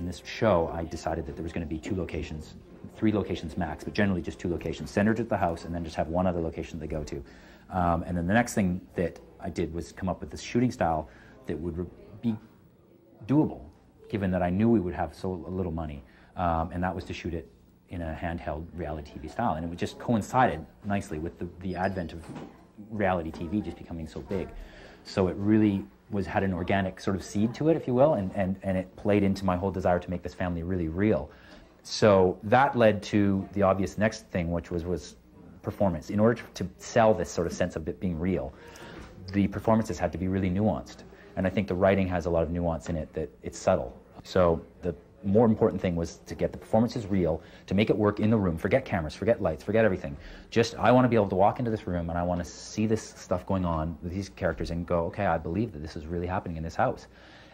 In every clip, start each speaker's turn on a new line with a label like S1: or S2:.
S1: in this show, I decided that there was going to be 2 locations, 3 locations max, but generally just 2 locations, centered at the house, and then just have one other location they go to. And then the next thing that I did was come up with this shooting style that would be doable, given that I knew we would have so little money, and that was to shoot it in a handheld reality TV style. And it just coincided nicely with the advent of reality TV just becoming so big. So it really had an organic sort of seed to it, if you will, and it played into my whole desire to make this family really real. So that led to the obvious next thing, which was performance. In order to sell this sort of sense of it being real, the performances had to be really nuanced. And I think the writing has a lot of nuance in it, that it's subtle. So the more important thing was to get the performances real, to make it work in the room. Forget cameras, forget lights, forget everything. Just, I want to be able to walk into this room and I want to see this stuff going on with these characters and go, okay, I believe that this is really happening in this house.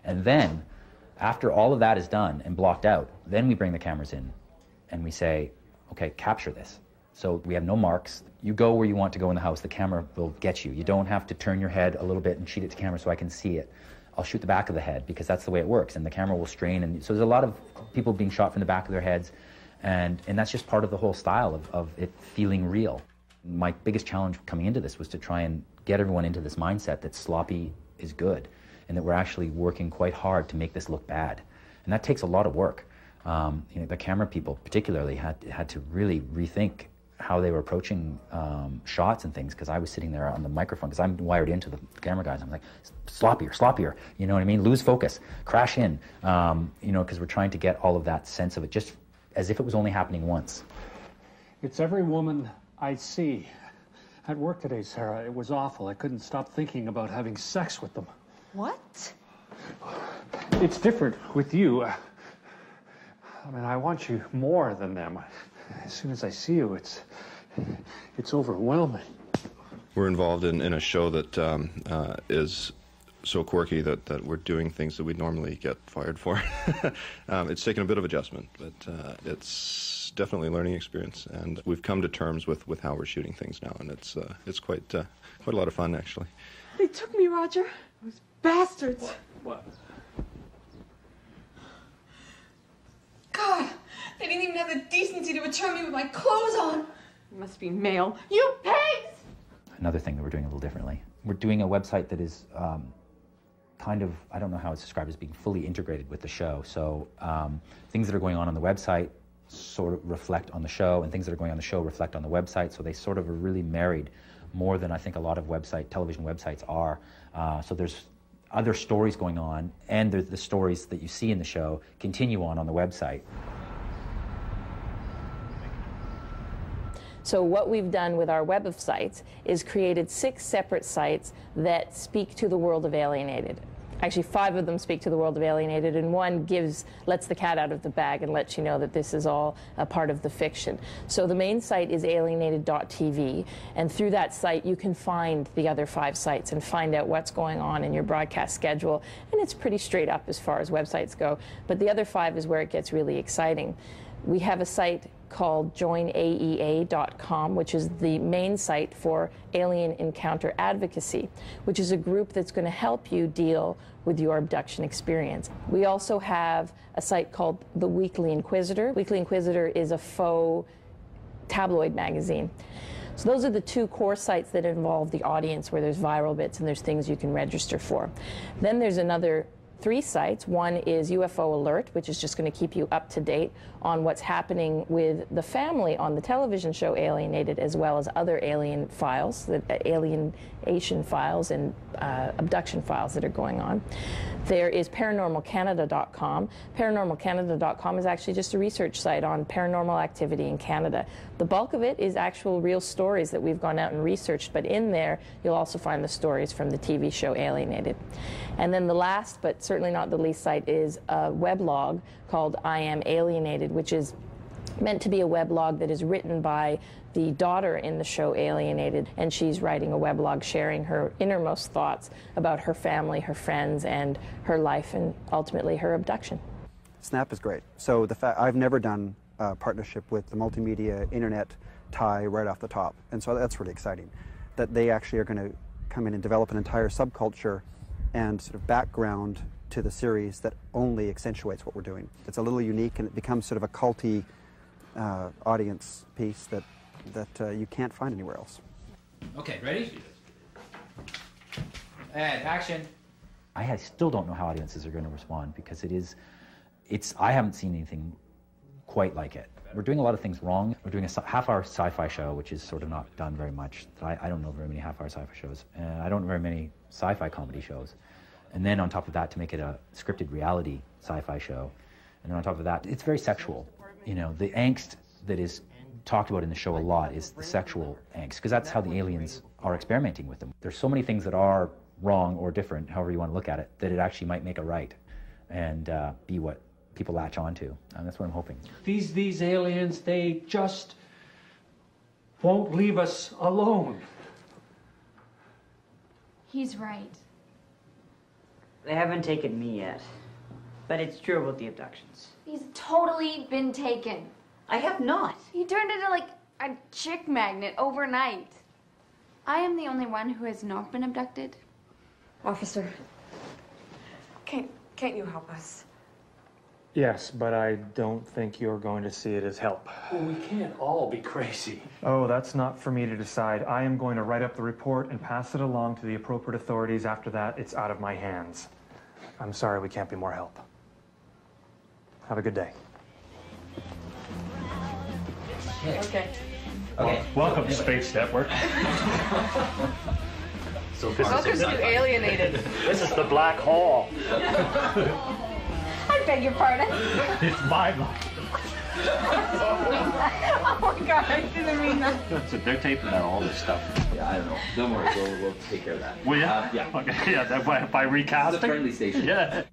S1: And then, after all of that is done and blocked out, then we bring the cameras in and we say, okay, capture this. So we have no marks. You go where you want to go in the house. The camera will get you. You don't have to turn your head a little bit and shoot it to camera so I can see it. I'll shoot the back of the head because that's the way it works, and the camera will strain. And so there's a lot of people being shot from the back of their heads, and that's just part of the whole style of it feeling real. My biggest challenge coming into this was to try and get everyone into this mindset that sloppy is good, and that we're actually working quite hard to make this look bad. And that takes a lot of work. The camera people particularly had to really rethink how they were approaching shots and things, because I was sitting there on the microphone, because I'm wired into the camera guys. I'm like, sloppier, you know what I mean? Lose focus, crash in, because we're trying to get all of that sense of it, just as if it was only happening once.
S2: It's every woman I see. At work today, Sarah, it was awful. I couldn't stop thinking about having sex with them. What? It's different with you. I mean, I want you more than them. As soon as I see you, it's overwhelming.
S3: We're involved in a show that is so quirky that we're doing things that we'd normally get fired for. It's taken a bit of adjustment, but it's definitely a learning experience, and we've come to terms with how we're shooting things now, and it's quite a lot of fun, actually.
S4: They took me, Roger. Those bastards.
S2: What?
S4: God, they didn't even have the decency to return me with my clothes on. You must be male. You pigs!
S1: Another thing that we're doing a little differently. We're doing a website that is kind of, I don't know how it's described as being fully integrated with the show. So things that are going on the website sort of reflect on the show, and things that are going on the show reflect on the website. So they sort of are really married, more than I think a lot of television websites are. So there's other stories going on, and the stories that you see in the show continue on the website.
S5: So what we've done with our web of sites is created 6 separate sites that speak to the world of Alienated. Actually, 5 of them speak to the world of Alienated, and one lets the cat out of the bag and lets you know that this is all a part of the fiction. So the main site is alienated.tv, and through that site you can find the other 5 sites and find out what's going on in your broadcast schedule, and it's pretty straight up as far as websites go. But the other 5 is where it gets really exciting. We have a site called joinaea.com, which is the main site for Alien Encounter Advocacy, which is a group that's going to help you deal with your abduction experience. We also have a site called the Weekly Inquisitor. Weekly Inquisitor is a faux tabloid magazine. So those are the 2 core sites that involve the audience, where there's viral bits and there's things you can register for. Then there's another 3 sites. One is UFO Alert, which is just going to keep you up to date on what's happening with the family on the television show Alienated, as well as other alien files, alienation files and abduction files that are going on. There is paranormalcanada.com. Paranormalcanada.com is actually just a research site on paranormal activity in Canada. The bulk of it is actual real stories that we've gone out and researched, but in there you'll also find the stories from the TV show Alienated. And then the last, but certainly not the least site, is a weblog called I Am Alienated, which is meant to be a weblog that is written by the daughter in the show Alienated, and she's writing a weblog sharing her innermost thoughts about her family, her friends, and her life, and ultimately her abduction.
S6: Snap is great. So I've never done a partnership with the multimedia internet tie right off the top, and so that's really exciting, that they actually are going to come in and develop an entire subculture and sort of background to the series that only accentuates what we're doing. It's a little unique, and it becomes sort of a culty audience piece that you can't find anywhere else.
S1: Okay, ready? And action. I still don't know how audiences are going to respond, because I haven't seen anything quite like it. We're doing a lot of things wrong. We're doing a half-hour sci-fi show, which is sort of not done very much. I don't know very many half-hour sci-fi shows. I don't know very many sci-fi comedy shows. And then on top of that, to make it a scripted reality sci-fi show. And then on top of that, it's very sexual. You know, the angst that is talked about in the show a lot is the sexual angst, because that's how the aliens are experimenting with them. There's so many things that are wrong or different, however you want to look at it, that it actually might make a right and be what people latch onto. And that's what I'm hoping.
S2: These aliens, they just won't leave us alone.
S7: He's right.
S8: They haven't taken me yet, but it's true about the abductions.
S7: He's totally been taken.
S8: I have not.
S7: He turned into like a chick magnet overnight. I am the only one who has not been abducted.
S4: Officer, can't you help us?
S2: Yes, but I don't think you're going to see it as help.
S9: Well, we can't all be crazy.
S2: Oh, that's not for me to decide. I am going to write up the report and pass it along to the appropriate authorities. After that, it's out of my hands. I'm sorry we can't be more help. Have a good day.
S4: Okay.
S9: Welcome to Space Network.
S4: Welcome to Alienated.
S9: This is the black hole.
S7: I beg your pardon.
S9: It's my life.
S4: Oh my God, I didn't mean that.
S9: So they're taping out all this stuff.
S10: Yeah, I don't know. Don't worry, we'll take care of that.
S9: Will ya?
S10: Yeah.
S9: Okay, yeah, by recasting?
S10: It's a friendly station.
S9: Yeah.